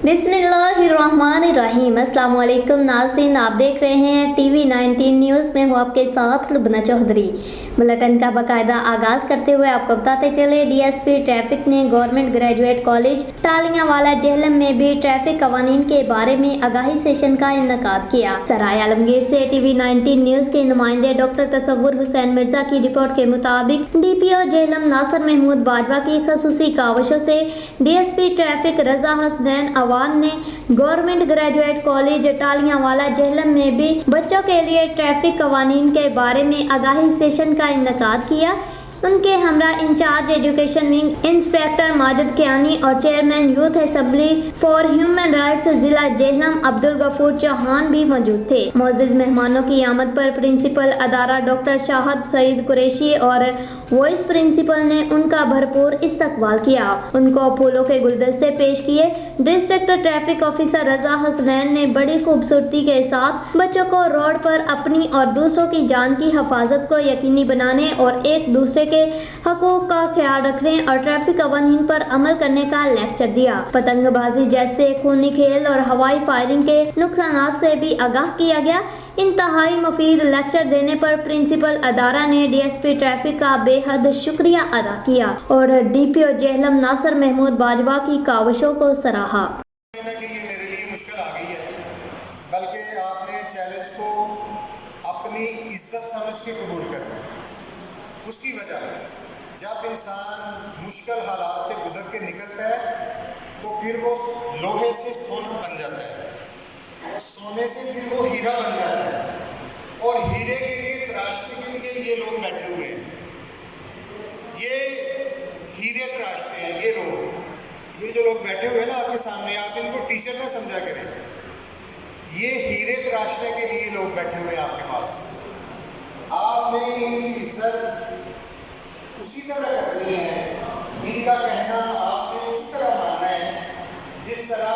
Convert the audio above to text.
बिस्मिल्लाहिर्रहमानिर्रहीम। अस्सलाम वालेकुम नाज़रीन, आप देख रहे हैं टीवी 19 न्यूज़ में हूँ आपके साथ लुबना चौधरी। बुलेटिन का बाकायदा आगाज़ करते हुए आपको बताते चले, डीएसपी ट्रैफिक ने गवर्नमेंट ग्रेजुएट कॉलेज टालियांवाला जेहलम में भी ट्रैफिक कवानीन के बारे में आगाही सेशन का इनेकाद किया। सराय आलमगीर से टीवी 19 न्यूज़ के नुमाइंदे डॉक्टर तसव्वुर हुसैन मिर्जा की रिपोर्ट के मुताबिक डीपीओ जेहलम नासिर महमूद बाजवा की खसूसी काविशों से डीएसपी ट्रैफिक रजा हसनैन अवान ने गवर्नमेंट ग्रेजुएट कॉलेज टालियांवाला जेहलम में भी बच्चों के लिए ट्रैफिक कवानीन के बारे में आगाही सेशन का इनेकाद किया। उनके हमरा incharge education wing inspector Majid Kiyani और chairman youth assembly for human rights जिला जेहलम अब्दुल गफूर चौहान भी मौजूद थे। मोअज़्ज़िज़ मेहमानों की आमद पर प्रिंसिपल अदारा डॉक्टर शाहद सईद कुरैशी और वाइस प्रिंसिपल ने उनका भरपूर इस्तकबाल किया। उनको फूलों के गुलदस्ते पेश किए। डिस्ट्रिक्ट ट्रैफिक ऑफिसर रजा हसनैन ने बड़ी खूबसूरती के साथ बच्चों को रोड पर अपनी और दूसरों की जान की हिफाजत को यकीनी बनाने और एक दूसरे के हकूक का ख्याल रखने और ट्रैफिक कवानीन पर अमल करने का लेक्चर दिया। पतंगबाजी जैसे खूनी खेल और हवाई फायरिंग के नुकसानात से भी आगाह किया गया। इंतहाई मुफीद लेक्चर देने पर प्रिंसिपल अदारा ने डीएसपी ट्रैफिक का बेहद शुक्रिया अदा किया और डीपीओ जेहलम नासिर महमूद बाजवा की काविशों को सराहा। मेरे लिए मुश्किल आ गई है, बल्कि आपने चैलेंज को अपनी इज्जत समझ के कबूल करना है। उसकी वजह जब इंसान मुश्किल हालात से गुजर के निकलता है तो फिर वो लोहे से सोना बन जाता है, सोने से फिर वो हीरा बन जाता है और हीरे के लिए तराशने के लिए ये लोग बैठे हुए हैं। ये हीरे तराशते हैं ये लोग, ये जो लोग बैठे हुए हैं ना आपके सामने, आप इनको टीचर ना समझा करें, ये हीरे तराशने के लिए लोग बैठे हुए हैं आपके पास। आपने इनकी इज्जत उसी तरह करनी है, इनका कहना आपने उस तरह मानना है जिस तरह